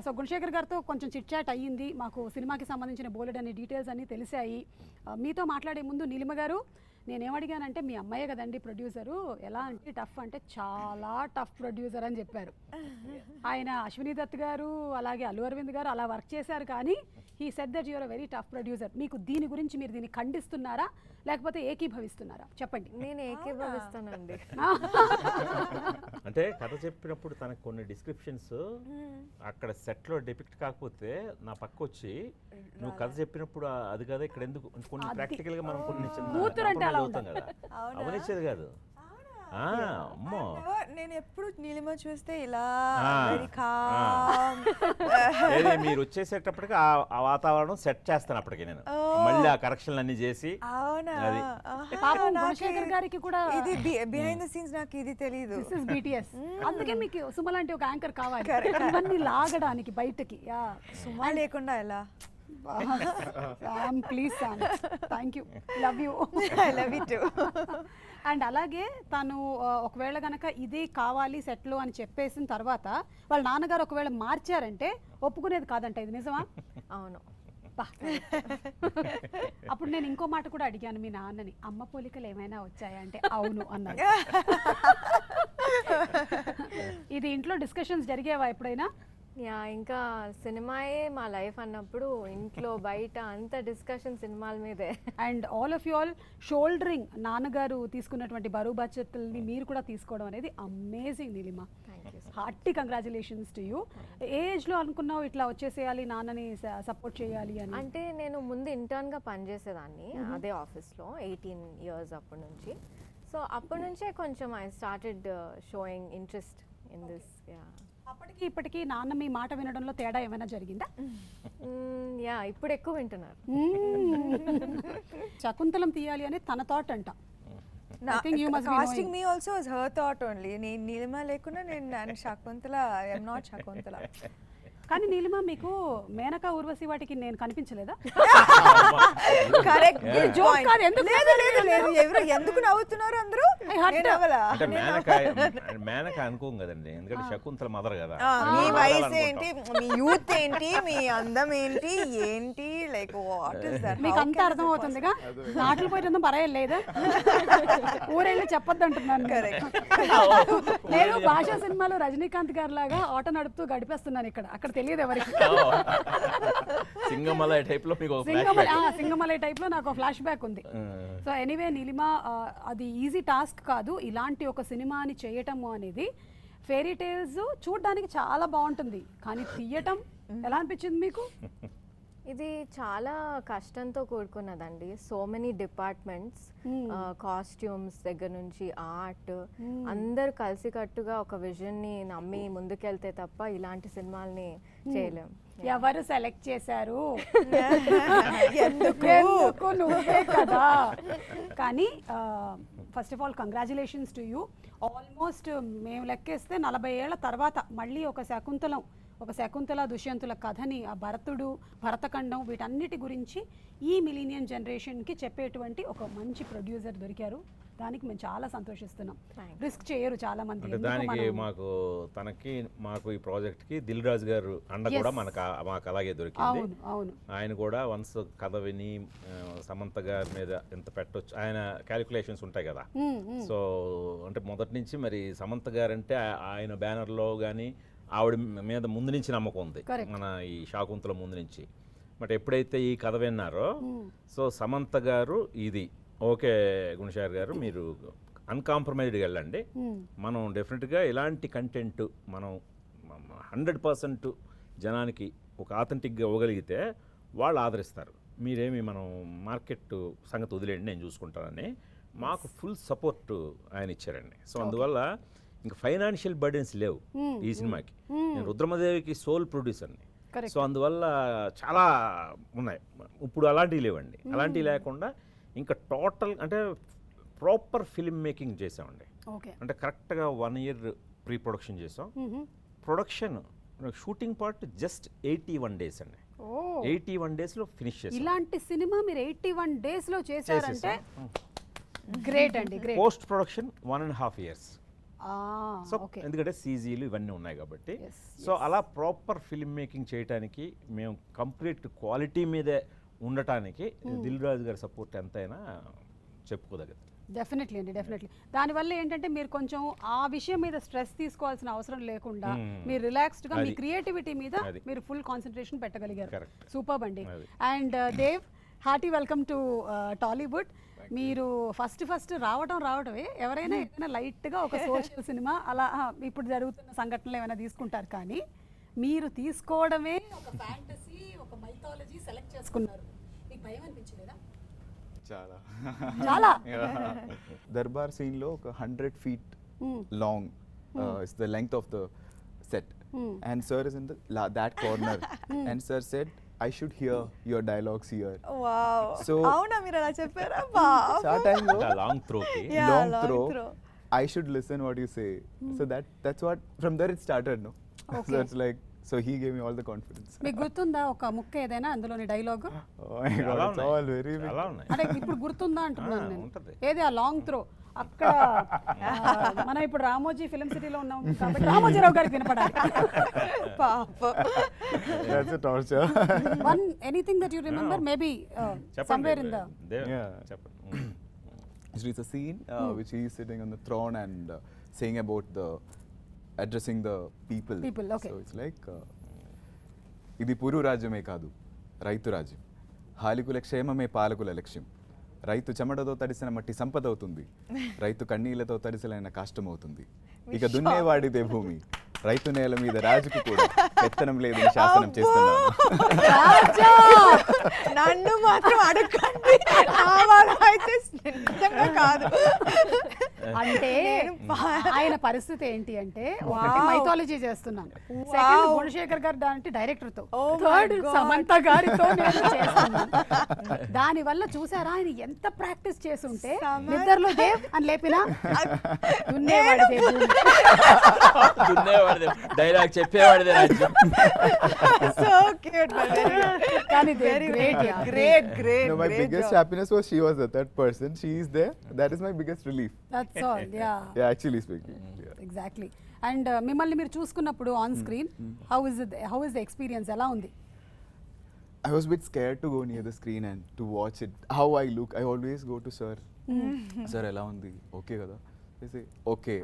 So Gunasekhar గారితో కొంచెం chit chat అయ్యింది, మాకు సినిమాకి సంబంధించిన బోలెడ్ అనే డీటెయిల్స్ అన్నీ తెలిసాయి. మీతో మాట్లాడే ముందు నీలిమ గారు నేనేమడిగానంటే మీ అమ్మాయే కదండి ప్రొడ్యూసరు, ఎలా అంటే టఫ్ అంటే చాలా టఫ్ ప్రొడ్యూసర్ అని చెప్పారు. ఆయన అశ్విని దత్ గారు అలాగే అల్లు అరవింద్ గారు అలా వర్క్ చేశారు, కానీ he said that your a very tough producer. మీకు దీని గురించి మీరు దీన్ని ఖండిస్తున్నారా లేకపోతే ఏకీభవిస్తున్నారా చెప్పండి. నేను ఏకీభవిస్తానండి. అంటే కథ చెప్పినప్పుడు తనకు కొన్ని డిస్క్రిప్షన్స్ అక్కడ సెట్ లో డిపిక్ట్ కాకపోతే నా పక్క వచ్చి నువ్వు కథ చెప్పినప్పుడు అది కదా ఇక్కడ ఎందుకు కొన్ని ప్రాక్టికల్ గా మనం కొన్ని చిన్న అవుతాం కదా అవనిచ్చేది కాదు. అమ్మో నేను ఎప్పుడు నీలిమ చూస్తే ఇలా మీరు వచ్చేసేటప్పటికి ఆ వాతావరణం సెట్ చేస్తాను అప్పటికి నేను మళ్ళీ ఆ కరెక్షన్లు అన్ని చేసి. గారికి కూడా ఇది బిహైండ్ ద సీన్స్ నాకు ఇది తెలియదు. అందుకే మీకు సుమ లాంటి ఒక యాంకర్ కావాలి ఇవన్నీ లాగడానికి బయటకి. సుమ లేకుండా ఎలా? Please Sam, thank you, love you. I love you too. And అలాగే తను ఒకవేళ కనుక ఇది కావాలి సెట్లో అని చెప్పేసిన తర్వాత వాళ్ళ నాన్నగారు ఒకవేళ మార్చారంటే ఒప్పుకునేది కాదంట, ఇది నిజమా? అవును. అప్పుడు నేను ఇంకో మాట కూడా అడిగాను మీ నాన్నని, అమ్మ పోలికలు ఏమైనా వచ్చాయా అంటే అవును అన్నారు. ఇది ఇంట్లో డిస్కషన్స్ జరిగేవా ఎప్పుడైనా? ఇంకా సినిమాయే మా లైఫ్ అన్నప్పుడు ఇంట్లో బయట అంత డిస్కషన్ సినిమాల మీదే. And all of you all shouldering నాన్నగారు తీసుకున్నటువంటి బరువు బాధ్యతల్ని మీరు కూడా తీసుకోవడం అనేది amazing Neelima. Hearty congratulations to you. ఏ ఏజ్లో అనుకున్నావు ఇట్లా వచ్చేసేయాలి నాన్నని సపోర్ట్ చేయాలి అని? అంటే నేను ముందు ఇంటర్న్గా పనిచేసేదాన్ని అదే ఆఫీస్లో 18 years అప్పటి నుంచి. సో అప్పటి నుంచే కొంచెం I started showing interest in this. అప్పటికి ఇప్పటికి నాన్న మీ మాట వినడంలో తేడా ఏమైనా జరిగిందా? ఇప్పుడు ఎక్కువ వింటున్నారు. శకుంతలం తీయాలి అని తన థాట్ అంట. Casting me also is her thought only. నేను నీలిమ లేకుండా నేను Shakuntala, I am not Shakuntala. కానీ నీలిమ మీకు మేనకా ఊర్వశి వాటికి నేను కనిపించలేదా? కరెక్ట్. ఎవరు ఎందుకు నవ్వుతున్నారు అందరూ? మేనక అనుకోం కదండి, ఎందుకంటే శకుంతల మదర్ కదా. మీ వయసు ఏంటి, మీ యూత్ ఏంటి, మీ అందం ఏంటి, ఏంటి లైక్ వాట్ ఇస్ దట్? మీకు అంతా అర్థం అవుతుందిగా, నాట్లు పోయిన పరేయలేదా, ఊరెళ్ళి చెప్పొద్దు అంటున్నాను. నేను భాషా సినిమాలో రజనీకాంత్ గారి లాగా ఆటో నడుపుతూ గడిపేస్తున్నాను ఇక్కడ, అక్కడ తెలియదు ఎవరికి. సింగమలై టైప్ లో సింగమలై టైప్ లో నాకు ఫ్లాష్ బ్యాక్ ఉంది. సో ఎనీవే నీలిమ, అది ఈజీ టాస్క్ కాదు ఇలాంటి ఒక సినిమాని చేయటము అనేది. ఫెయిరీ టేల్స్ చూడడానికి చాలా బాగుంటుంది, కానీ తీయటం ఎలా అనిపించింది మీకు? ఇది చాలా కష్టంతో కూడుకున్నదండి. సో మెనీ డిపార్ట్మెంట్స్, కాస్ట్యూమ్స్ దగ్గర నుంచి ఆర్ట్, అందరు కలిసికట్టుగా ఒక విజన్ ని నమ్మి ముందుకెళ్తే తప్ప ఇలాంటి సినిమాల్ని చేయలేం. ఎవరు సెలెక్ట్ చేశారు? ఎందుకు నువ్వే కదా. కానీ first of all congratulations to you. Almost మేము లెక్కేస్తే 40 ఏళ్ల తర్వాత మళ్ళీ ఒక శకుంతల దుష్యంతుల కథని, ఆ భరతఖండం వీటన్నిటి గురించి ఈ మిలీనియం జనరేషన్కి చెప్పేటువంటి ఒక మంచి ప్రొడ్యూసర్ దొరికారు. దానికి మేము చాలా సంతోషిస్తున్నాం. రిస్క్ చేయరు చాలా మంది. దానికి మాకు ఈ ప్రాజెక్ట్ కి దిల్ రాజు గారు అండ కూడా మాకు అలాగే దొరికింది. ఆయన కూడా వన్స్ కథ విని సమంత గారి మీద ఎంత పెట్టొచ్చు ఆయన క్యాలిక్యులేషన్స్ ఉంటాయి కదా. సో అంటే మొదటి నుంచి మరి సమంత గారు అంటే ఆయన బ్యానర్లో కానీ ఆవిడ మీద ముందు నుంచి నమ్మకం ఉంది, మన ఈ శాకుంతల ముందు నుంచి. బట్ ఎప్పుడైతే ఈ కథ విన్నారో, సో సమంత గారు ఇది ఓకే గుణశేఖర్ గారు మీరు అన్కాంప్రమైజ్డ్గా వెళ్ళండి, మనం డెఫినెట్గా ఇలాంటి కంటెంట్ మనం 100% జనానికి ఒక ఆథెంటిక్గా ఇవ్వగలిగితే వాళ్ళు ఆదరిస్తారు, మీరేమి మనం మార్కెట్ సంగతి వదిలేండి నేను చూసుకుంటానని మాకు ఫుల్ సపోర్ట్ ఆయన ఇచ్చారండి. సో అందువల్ల ఇంకా ఫైనాన్షియల్ బర్డెన్స్ లేవు ఈ సినిమాకి. నేను రుద్రమదేవికి సోల్ ప్రొడ్యూసర్ని, సో అందువల్ల చాలా ఉన్నాయి. ఇప్పుడు అలాంటివి లేవండి. అలాంటివి లేకుండా ఇంకా టోటల్ అంటే ప్రాపర్ ఫిల్మ్ మేకింగ్ చేసామండి. అంటే కరెక్ట్గా 1 year ప్రీ ప్రొడక్షన్ చేసాం. Production shooting part just 81 days అండి. 81 daysలో ఫినిష్ చేసాం. ఇలాంటి సినిమా మీరు 81 daysలో చేశారంటే గ్రేట్ అండి. Post production 1.5 years. So okay ఎందుకంటే సీజీలు ఇవన్నీ ఉన్నాయి కాబట్టి Yes, సో అలా ప్రాపర్ ఫిల్మ్ మేకింగ్ చేయడానికి మేము కంప్లీట్ క్వాలిటీ మీదే ఉండటానికి దిల్ రాజు గారి సపోర్ట్ ఎంతైనా చెప్పుకోదగ్గది. డెఫినెట్లీ అండి, డెఫినెట్లీ. దానివల్ల ఏంటంటే మీరు కొంచెం ఆ విషయం మీద స్ట్రెస్ తీసుకోవాల్సిన అవసరం లేకుండా మీరు రిలాక్స్డ్గా మీ క్రియేటివిటీ మీద మీరు ఫుల్ కాన్సన్ట్రేషన్ పెట్టగలిగారు. Correct. సూపర్ అండి. అది. And Dev, hearty welcome to Tollywood. మీరు ఫస్ట్ రావటమే ఎవరైనా ఏదైనా లైట్గా ఒక సోషల్ సినిమా అలా ఇప్పుడు జరుగుతున్న సంఘటనలు ఏమైనా తీసుకుంటారు, కానీ మీరు తీసుకోవడమే ఒక ఫ్యాంటసీ, ఒక మైథాలజీ సెలెక్ట్ చేసుకున్నారు. మీకు భయం అనిపించలేదా? చాలా చాలా. దర్బార్ సీన్ లో ఒక 100 feet long is the length of the set and sir is in that corner and sir said I should hear your dialogues here. Wow, So- అవునా మీరు అలా చెప్పారా? So ఆ time లో long త్రోకి Yeah, long long throw, throw. I should listen what you say. So that's what from there it started, no? Okay. So it's like, so he gave me all the confidence. మీకు గుర్తుందా ఒక ముక్క ఏదైనా అందులోని dialogue? Oh my god, it's all very big. అలా ఉన్నాయి. అంటే ఇప్పుడు గుర్తుందా అంటున్నాను నేను. ఉంటది. ఏది ఆ లాంగ్ త్రో అక్కడ మనం ఇప్పుడు రామోజీ ఫిలిం సిటీలో ఉన్నాం కాబట్టి రామోజీరావు గారికి వినపడాలి. పాపం. That's a torture. One anything that you remember, maybe somewhere in the Yeah. చెప్పండి. So it's a scene which he is sitting on the throne and saying about the addressing the people. People, okay. So it's like ఇది పురు రాజ్యమే కాదు, రైతు రాజ్యం. హాలికుల క్షేమమే పాలకుల లక్ష్యం. రైతు చెమటతో తడిసిన మట్టి సంపద అవుతుంది, రైతు కన్నీళ్లతో తడిసలైన కాష్టం అవుతుంది. ఇక దున్నేవాడిదే భూమి, రైతు నేల మీద రాజుకు కూడా పెత్తనం లేదని శాసనం చేస్తున్నాను. నన్ను మాత్రం అడగండి, నా వాళ్ళ అయితే నిజంగా కాదు. అంటే ఆయన పరిస్థితి ఏంటి అంటే, ఒకటి మైథాలజీ చేస్తున్నాను, సెకండ్ గుణశేఖర్ గారు దాంట్లో డైరెక్టర్ తో, Oh my third God. Samantha గారితో నేను చేస్తున్నాను. దాని వల్ల చూసారా ఆయన ఎంత ప్రాక్టీస్ చేస్తుంటే నిద్రలో దేవ్ అని లేపినా దున్నేవాడి దేవ్. దున్నేవాడిదే డైలాగ్ చెప్పేవాడిదే రాజ్యం. So cute, but very good. కానీ Very great, great. No, my biggest happiness was she was the third person. She is there. That is my biggest relief. That's all. Yeah, Yeah, actually speaking. Yeah. Exactly. And మిమ్మల్ని మీరు చూసుకున్నప్పుడు on screen how is the experience, ఎలా ఉంది? I was a bit scared to go near the screen and to watch it. How I look, I always go to sir. Sir, ఎలా ఉంది? Okay కదా? They say, okay.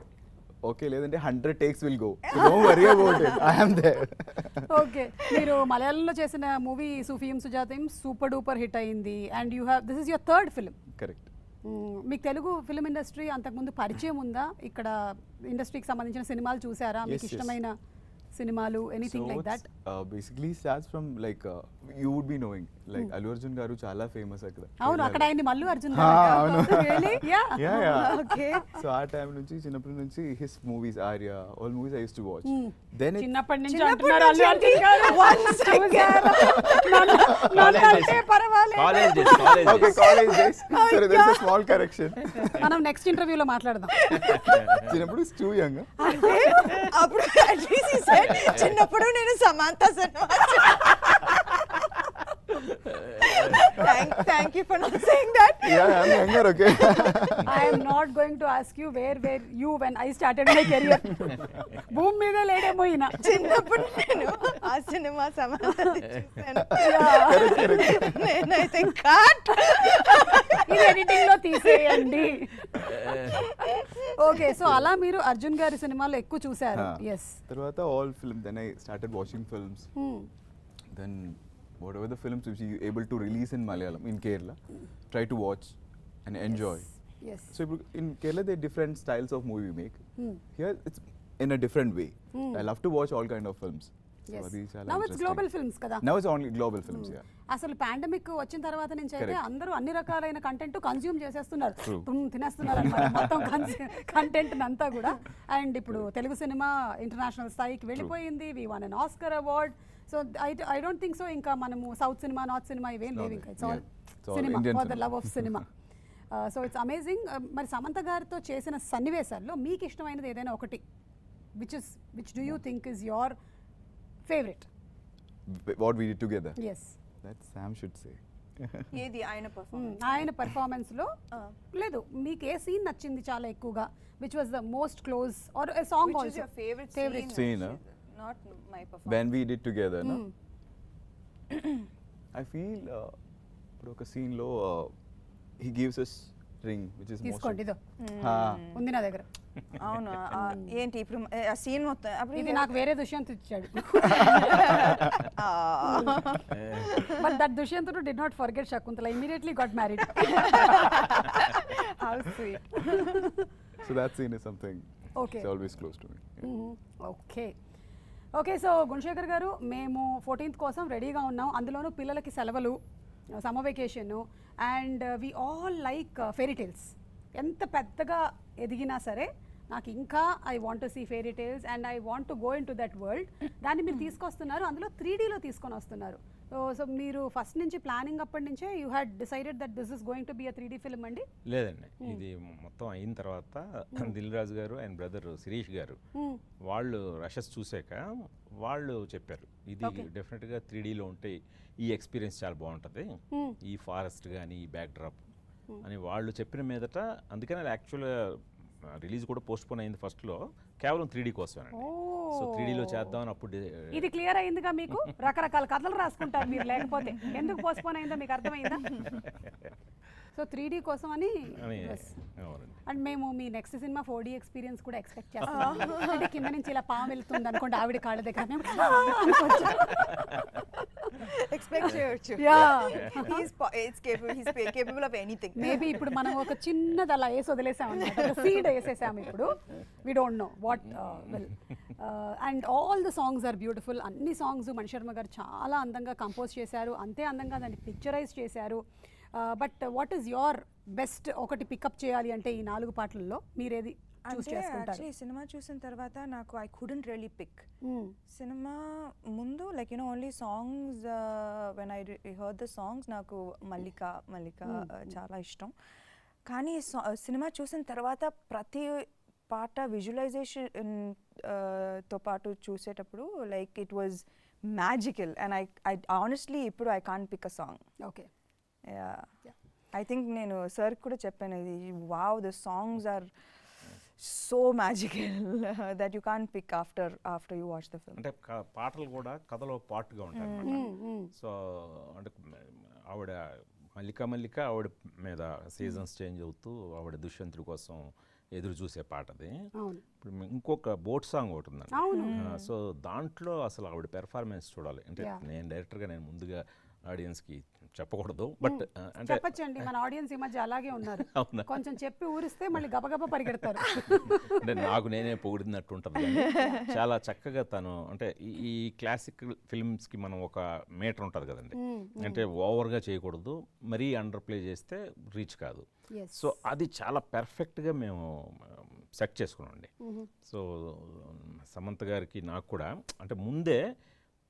Okay, లేదంటే 100 takes will go. So don't worry about it. I am there. Okay, మీరు మలయాళంలో చేసిన movie సుఫియం సుజాతయం super duper hit అయింది. And you have, this is your third film. Correct. మీకు Telugu film industry అంతకుముందు పరిచయం ఉందా? ఇక్కడ ఇండస్ట్రీకి సంబంధించిన సినిమాలు చూసారా? మీకు Yes, yes. ఇష్టమైన సినిమాలు, anything like that? Basically starts from like you would be knowing like Allu Arjun garu చాలా ఫేమస్ అక్కడ. అవును, అక్కడ ఆయన్ని మల్లు అర్జున్ అవును. యా. Yeah. Okay. So ఆ టైం నుంచి చిన్నప్పటి నుంచి his movies, Arya, all movies I used to watch. Then it చిన్నప్పటి నుంచి చిన్నప్పటి అంటున్నారు అల్లు నుంచి అర్జున్ గారు. One second. నన్ను అంటే పర్వాలేదు. College days, college okay, days. college days. So there's a small correction. మనం నెక్స్ట్ ఇంటర్వ్యూలో మాట్లాడదాం. చిన్నప్పుడు is too young. అంటే అప్పుడు అట్లీస్ట్ he said, చిన్నప్పుడు నేను Samantha cinema. Thank you for not saying that. Yeah, I'm younger, okay. I am not going to ask you where were you when I started my career. భూమి మీద లేడేమో ఈయన. చిన్నప్పుడు నేను ఆ సినిమా సమంత చూసాను. నేనైతే కట్. ఇది ఎడిటింగ్ లో తీసేయండి. ఓకే, సో అలా మీరు అర్జున్ గారి సినిమాలు ఎక్కువ చూసారు. ఎస్. తర్వాత all films, then I started watching films. Then whatever the films which you able to release in Malayalam, in Kerala, try to watch and enjoy. Yes. So in Kerala there are different styles of movie we make. Here it's in a different way. I love to watch all kind of films. So yes. అది చాలా now it's interesting. Global films కదా. Now it's only global films, yeah. అసలు pandemic వచ్చిన తర్వాత నుంచి అయితే Correct. అందరూ అన్ని రకాలైన కంటెంట్ కన్జ్యూమ్ చేసేస్తున్నారు. True. తినేస్తున్నారు అన్నమాట మొత్తం కంటెంట్ అంతా కూడా. అండ్ ఇప్పుడు తెలుగు సినిమా ఇంటర్నేషనల్ స్థాయికి వెళ్ళిపోయింది. We won an Oscar award. So I don't think so ఇంకా మనము సౌత్ సినిమా, నార్త్ సినిమా ఇవేం లేవు ఇంకా. It's all Yeah. It's all cinema Indian for the cinema. Love of cinema. So it's amazing. మరి సమంత గారితో చేసిన సన్నివేశాల్లో మీకు ఇష్టమైనది ఏదైనా ఒకటి, which do you think is your favourite? What we did together. Yes. That Sam should say. ఏది ఆయన పర్ఫార్మెన్స్ ఆయన పెర్ఫార్మెన్స్లో లేదు మీకు ఏ సీన్ నచ్చింది చాలా ఎక్కువగా which was the most close or song Which is your favorite scene? Scene, Not my performance. when we did together, no? I feel ఇప్పుడు ఒక scene లో he gives us ring which is most తీసుకోండి ఇదో Ah. ఉంది నా దగ్గర అవును ఏంటి ఇప్పుడు ఆ సీన్ మొత్తం అప్పుడు ఇది నాకు వేరే దుష్యంత్ ఇచ్చాడు but that Dushyant did not forget Shakuntala immediately got married how sweet So that scene is something Okay. it's always close to me. Okay okay so Gunasekhar గారు మేము 14th కోసం రెడీగా ఉన్నాం అందులోనూ పిల్లలకి సెలవులు summer vacation and we all like fairy tales ఎంత పెద్దగా ఎదిగినా సరే నాకు ఇంకా I want to see fairy tales and I want to go into that world దాన్ని మీరు తీసుకొస్తున్నారు అందులో 3Dలో తీసుకొని వస్తున్నారు సో మీరు ఫస్ట్ నుంచి ప్లానింగ్ అప్పటి నుంచే you had decided that this is going to be a 3D film అండి లేదండి ఇది మొత్తం అయిన తర్వాత దిల్ రాజు గారు ఆయన బ్రదర్ శిరీష్ గారు వాళ్ళు రషెస్ చూసాక వాళ్ళు చెప్పారు ఇది డెఫినెట్గా 3Dలో ఉంటే ఈ ఎక్స్పీరియన్స్ చాలా బాగుంటుంది ఈ ఫారెస్ట్ కానీ ఈ బ్యాక్ డ్రాప్ అని వాళ్ళు చెప్పిన మీదట అందుకని అది యాక్చువల్గా రిలీజ్ కూడా పోస్ట్ పోన్ అయింది ఫస్ట్లో కేవలం 3D కోసమేనండి సో 3Dలో చేద్దామని అప్పుడు ఇది క్లియర్ అయిందిగా మీకు రకరకాల కథలు రాసుకుంటారు మీరు లేకపోతే ఎందుకు పోస్ట్పోన్ అయిందో మీకు అర్థమైందా సో 3D కోసం అని అవునండి అండ్ మేము మీ నెక్స్ట్ సినిమా 4D ఎక్స్పీరియన్స్ కూడా ఎక్స్పెక్ట్ చేస్తాం అంటే కింద నుంచి ఇలా పాము వెళ్తుంది అనుకోండి ఆవిడ కాళ్ళ దగ్గర మేము ఎక్స్పెక్ట్ చేయొచ్చు he's capable of anything. Maybe ఇప్పుడు మనం ఒక చిన్నది అలా వేసి వదిలేసాం అనమాట సీడ్ వేసేసాము ఇప్పుడు we don't know what will and all the songs are beautiful అన్ని సాంగ్స్ మణిశర్మ గారు చాలా అందంగా కంపోజ్ చేశారు అంతే అందంగా దాన్ని పిక్చరైజ్ చేశారు but what is your best ఒకటి పికప్ చేయాలి అంటే ఈ 4 పాటలలో మీరేది చూస్ అంటే చేసుకుంటారు యాక్చువల్లీ సినిమా చూసిన తర్వాత నాకు I couldn't really pick cinema ముందు like you know only songs when I heard the songs నాకు మల్లిక చాలా ఇష్టం కానీ సినిమా చూసిన తర్వాత ప్రతి పాట విజువలైజేషన్ తో పాటు చూసేటప్పుడు like it was magical and I honestly ఇప్పుడు I can't pick a song okay I think నేను సార్ కూడా చెప్పాను ఇది wow the songs are so magical that you can't pick after you watch the film అంటే పాటలు కూడా కథలో పార్ట్గా ఉంటాయి అన్నమాట సో అంటే ఆవిడ మల్లిక ఆవిడ మీద సీజన్స్ చేంజ్ అవుతూ ఆవిడ దుష్యంతుడి కోసం ఎదురు చూసే పాట అది ఇప్పుడు ఇంకొక బోట్ సాంగ్ ఒకటి ఉందండి సో దాంట్లో అసలు ఆవిడ పెర్ఫార్మెన్స్ చూడాలి అంటే నేను డైరెక్టర్గా నేను ముందుగా ఆడియన్స్కి చెప్పకూడదు బట్ అంటే చెప్పచ్చండి మన ఆడియన్స్ ఈ మధ్య అలాగే ఉన్నారు కొంచెం చెప్పి ఊరిస్తే మళ్ళీ గబగబా పరిగెడతారు అంటే నాకు నేనే పొగిడినట్టు ఉంటుంది కానీ చాలా చక్కగా తను అంటే ఈ క్లాసికల్ ఫిల్మ్స్కి మనం ఒక మీటర్ ఉంటుంది కదండి అంటే ఓవర్గా చేయకూడదు మరీ అండర్ ప్లే చేస్తే రీచ్ కాదు సో అది చాలా పెర్ఫెక్ట్గా మేము సెట్ చేసుకున్నామండి సో సమంత గారికి నాకు కూడా అంటే ముందే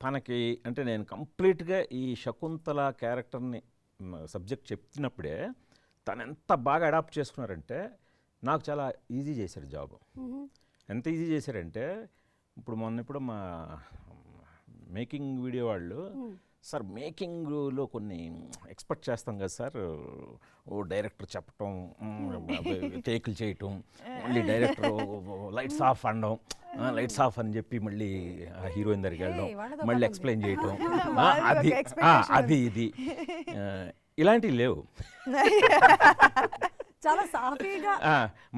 తనకి అంటే నేను కంప్లీట్గా ఈ శకుంతల క్యారెక్టర్ని సబ్జెక్ట్ చెప్తున్నప్పుడే తను ఎంత బాగా అడాప్ట్ చేసుకున్నారంటే నాకు చాలా ఈజీ చేశారు జాబ్ ఎంత ఈజీ చేశారంటే ఇప్పుడు మా మేకింగ్ వీడియో వాళ్ళు సార్ మేకింగ్లో కొన్ని ఎక్స్పెక్ట్ చేస్తాం కదా సార్ ఓ డైరెక్టర్ చెప్పటం టేకులు చేయటం మళ్ళీ డైరెక్టర్ లైట్స్ ఆఫ్ అనడం లైట్స్ ఆఫ్ అని చెప్పి మళ్ళీ హీరోయిన్ దగ్గరికి వెళ్ళడం మళ్ళీ ఎక్స్ప్లెయిన్ చేయటం అది ఇది ఇలాంటివి లేవు చాలా సాఫీగా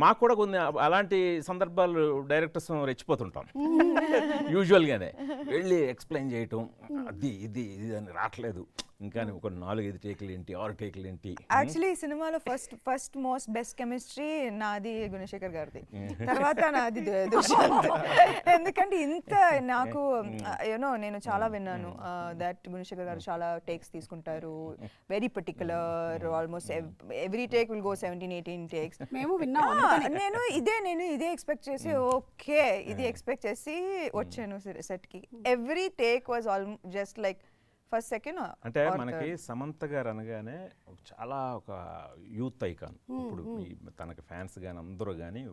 మాకు కూడా కొన్ని అలాంటి సందర్భాలు డైరెక్టర్స్ రెచ్చిపోతుంటాం యూజువల్గానే వెళ్ళి ఎక్స్ప్లెయిన్ చేయటం అది ఇది అని రావట్లేదు ఇంకా ఒక 4-5 టేకులు ఏంటి 6 టేకులు ఏంటి యాక్చువల్లీ ఈ సినిమాలో ఫస్ట్ మోస్ట్ బెస్ట్ కెమిస్ట్రీ నాది గుణశేఖర్ గారిది తర్వాత నాది దుష్యంత్ ఎందుకంటే ఇంత నాకు యూనో నేను చాలా విన్నాను దట్ గుణశేఖర్ గారు చాలా టేక్స్ తీసుకుంటారు very particular almost every take will go 17-18 takes మేము విన్నాం నేను ఇదే ఎక్స్పెక్ట్ చేసి ఓకే ఇది ఎక్స్పెక్ట్ చేసి వచ్చాను సెట్కి every take was just like first second అంటే మనకి సమంత గారు అనగానే చాలా ఒక యూత్ ఐకాన్ ఇప్పుడు తనకి ఫ్యాన్స్ కానీ అందరూ కానీ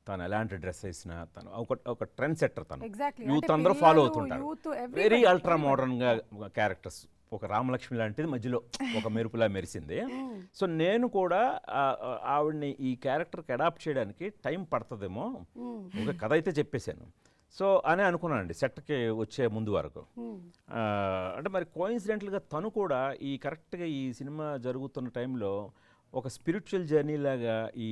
తను ఎలాంటి డ్రెస్ వేసినా తను ఒక ట్రెండ్ సెట్టర్ తను యూత్ అందరూ ఫాలో అవుతుంటారు వెరీ అల్ట్రా మోడర్న్గా క్యారెక్టర్స్ ఒక రామలక్ష్మి లాంటిది మధ్యలో ఒక మెరుపులా మెరిసింది. సో నేను కూడా ఆవిడ్ని ఈ క్యారెక్టర్కి అడాప్ట్ చేయడానికి టైం పడుతుందేమో, ఒక కథ అయితే చెప్పేశాను. సో అని అనుకున్నానండి సెట్కి వచ్చే ముందు వరకు. అంటే మరి కోయిన్సిడెంటల్గా తను కూడా ఈ కరెక్ట్గా ఈ సినిమా జరుగుతున్న టైంలో ఒక స్పిరిచువల్ జర్నీ లాగా ఈ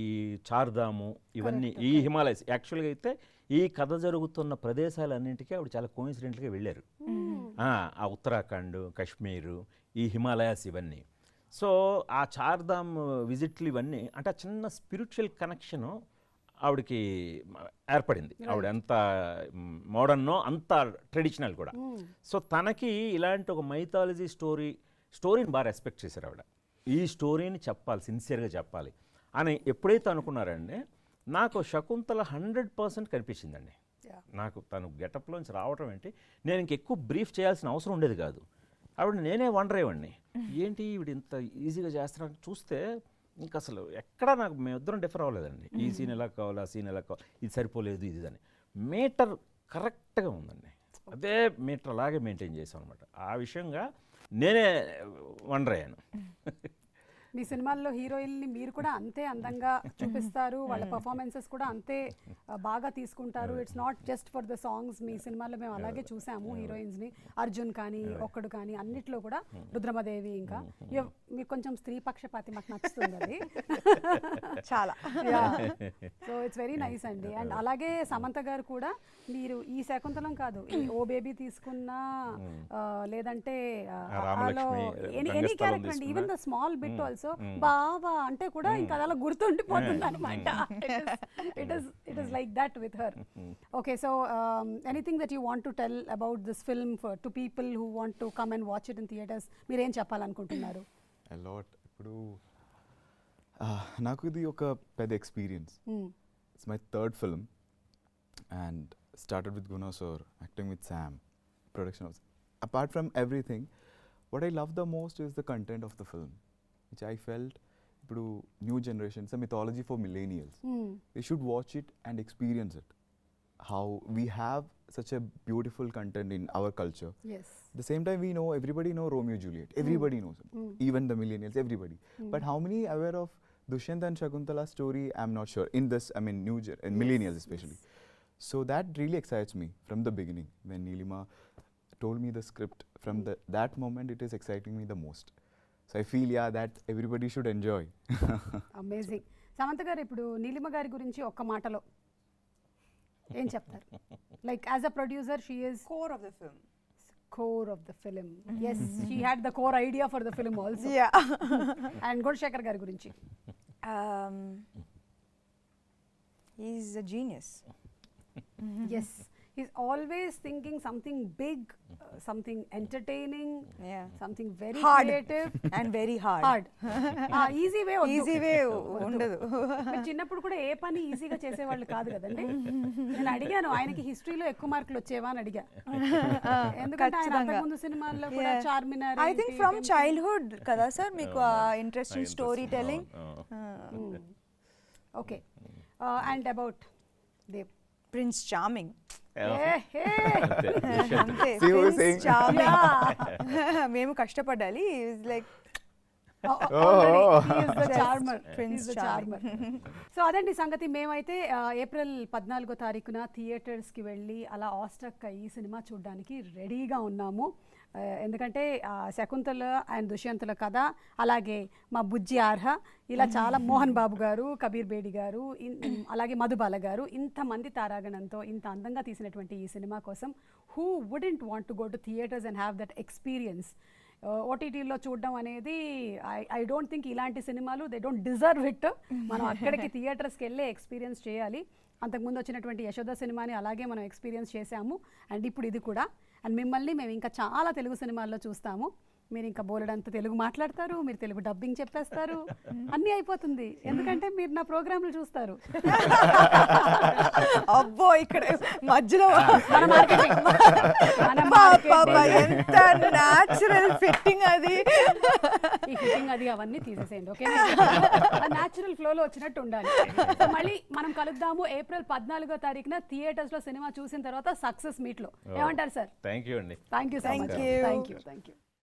చార్ధాము ఇవన్నీ ఈ హిమాలయస్ యాక్చువల్గా అయితే ఈ కథ జరుగుతున్న ప్రదేశాలన్నింటికీ ఆవిడ చాలా కోయిన్సిడెంట్గా వెళ్ళారు. ఆ ఉత్తరాఖండ్, కాశ్మీరు, ఈ హిమాలయాస్ ఇవన్నీ. సో ఆ చార్ధామ్ విజిట్లు ఇవన్నీ అంటే ఆ చిన్న స్పిరిచువల్ కనెక్షను ఆవిడకి ఏర్పడింది. ఆవిడ ఎంత మోడర్నో అంత ట్రెడిషనల్ కూడా. సో తనకి ఇలాంటి ఒక మైథాలజీ స్టోరీని బాగా రెస్పెక్ట్ చేశారు ఆవిడ. ఈ స్టోరీని చెప్పాలి, సిన్సియర్గా చెప్పాలి అని ఎప్పుడైతే అనుకున్నారండి, నాకు శకుంతల 100% కనిపించిందండి. నాకు తను గెటప్లోంచి రావటం ఏంటి, నేను ఇంకెక్కువ బ్రీఫ్ చేయాల్సిన అవసరం ఉండేది కాదు. ఆవిడ నేనే వండర్ అయ్యేవాడిని, ఏంటి ఈవిడ ఇంత ఈజీగా చేస్తున్నాను చూస్తే ఇంకా అసలు ఎక్కడ నాకు మేమిద్దరం డిఫర్ అవ్వలేదండి. ఈ సీన్ ఎలా కావాలి, ఆ సీన్ ఎలా కావాలి, ఇది సరిపోలేదు ఇది అని. మీటర్ కరెక్ట్గా ఉందండి, అదే మీటర్ అలాగే మెయింటైన్ చేసాం అనమాట. ఆ విషయంగా నేనే వండర్ అయ్యాను. మీ సినిమాల్లో హీరోయిన్ని మీరు కూడా అంతే అందంగా చూపిస్తారు, వాళ్ళ పర్ఫార్మెన్సెస్ కూడా అంతే బాగా తీసుకుంటారు. It's not just for the songs. మీ సినిమాల్లో మేము అలాగే చూసాము హీరోయిన్స్ని, అర్జున్ కానీ ఒక్కడు కానీ అన్నిట్లో కూడా, రుద్రమదేవి ఇంకా. మీకు కొంచెం స్త్రీ పక్షపాతి, మాకు నచ్చుతుంది అది చాలా. సో ఇట్స్ వెరీ నైస్ అండి. అండ్ అలాగే సమంత గారు కూడా మీరు ఈ శకుంతలం కాదు, ఈ ఓ బేబీ తీసుకున్నా లేదంటే ఎనీ క్యారెక్టర్ అండి, even the small bit also బావా అంటే కూడా ఇంకా అలా గుర్తుండిపోతుంది అనమాట. It is like that with her. Okay, so anything that you want to tell about this film to people who want to come and watch it in theatres? మీరేం చెప్పాలనుకుంటున్నారు? Allot. ఇప్పుడు నాకు ఇది ఒక పెద్ద experience. It's my third film and started with Guna sir, acting with Sam, production of. Apart from everything, what I love the most is the content of the film, which I felt ఇప్పుడు new generation, it's a mythology for millennials. They should watch it and experience it. How we have such a beautiful content in our culture. Yes. At the same time, we know everybody know Romeo Juliet. Everybody knows it. Even the millennials, everybody. But how many aware of Dushyant and Shakuntala's story? I'm not sure. In this, I mean, millennials especially. So that really excites me from the beginning. When Neelima told me the script, from that moment it is exciting me the most. So I feel that everybody should enjoy. Amazing. Samantha గారు, ఇప్పుడు నీలిమ గారి గురించి ఒక్క మాటలో ఏం చెప్తారు? Like as a producer she is Core of the film. core of the film. Yes, she had the core idea for the film also. Yeah. And Gurshekar గారి గురించి? He's a genius. Yes, he's always thinking something big, something entertaining, Yeah. something very Hard. creative And very hard. hard. Easy way Easy way ఉండదు. మీరు చిన్నప్పుడు కూడా ఏ పని ఈజీగా చేసేవాళ్ళు కాదు కదండి. నేను అడిగాను ఆయనకి హిస్టరీలో ఎక్కువ మార్కులు వచ్చేవా అని అడిగా, ఎందుకంటే ఆయన అంతకుముందు సినిమాల్లో కూడా Charminar. I think from childhood కదా సార్ మీకు interest in story telling. Okay, and about Dev? Prince charming. అంతే. అంతే. See who is Prince saying? Charming. మేము కష్టపడాలి. లైక్ సో అదండి సంగతి. మేమైతే ఏప్రిల్ 14వ తారీఖున థియేటర్స్కి వెళ్ళి అలా ఆస్ట్రక్ అయ్యి సినిమా చూడడానికి రెడీగా ఉన్నాము. ఎందుకంటే శకుంతల అండ్ దుష్యంతుల కథ, అలాగే మా బుజ్జి ఆర్హ, ఇలా చాలా మోహన్ బాబు గారు, కబీర్ బేడి గారు, అలాగే మధుబాల గారు, ఇంతమంది తారాగణంతో ఇంత అందంగా తీసినటువంటి ఈ సినిమా కోసం who wouldn't want to go to theatres and have that experience? ఓటీటీలో చూడడం అనేది ఐ డోంట్ థింక్ ఇలాంటి సినిమాలు దే డోంట్ డిజర్వ్ ఇట్. మనం అక్కడికి థియేటర్స్కి వెళ్ళే ఎక్స్పీరియన్స్ చేయాలి. అంతకుముందు వచ్చినటువంటి యశోద సినిమాని అలాగే మనం ఎక్స్పీరియన్స్ చేశాము, అండ్ ఇప్పుడు ఇది కూడా. అండ్ మిమ్మల్ని మేము ఇంకా చాలా తెలుగు సినిమాల్లో చూస్తాము. మీరు ఇంకా బోలెడంత తెలుగు మాట్లాడతారు, మీరు తెలుగు డబ్బింగ్ చెప్పేస్తారు, అన్నీ అయిపోతుంది. ఎందుకంటే మీరు నా ప్రోగ్రాంలు చూస్తారు. అబ్బో ఇక్కడ మధ్యలో మన మార్కెటింగ్, ఎంత న్యాచురల్ ఫిట్టింగ్ అది. ఈ ఫిట్టింగ్ అది అవన్నీ తీసేసేయండి, ఓకే? న్యాచురల్ ఫ్లోలో వచ్చినట్టు ఉండాలి. సో మళ్ళీ మనం కలుద్దాము ఏప్రిల్ 14వ తారీఖున థియేటర్స్లో సినిమా చూసిన తర్వాత సక్సెస్ మీట్లో. ఏమంటారు సార్? థ్యాంక్ యూ అండి. Thank you so much. Thank you. Thank you.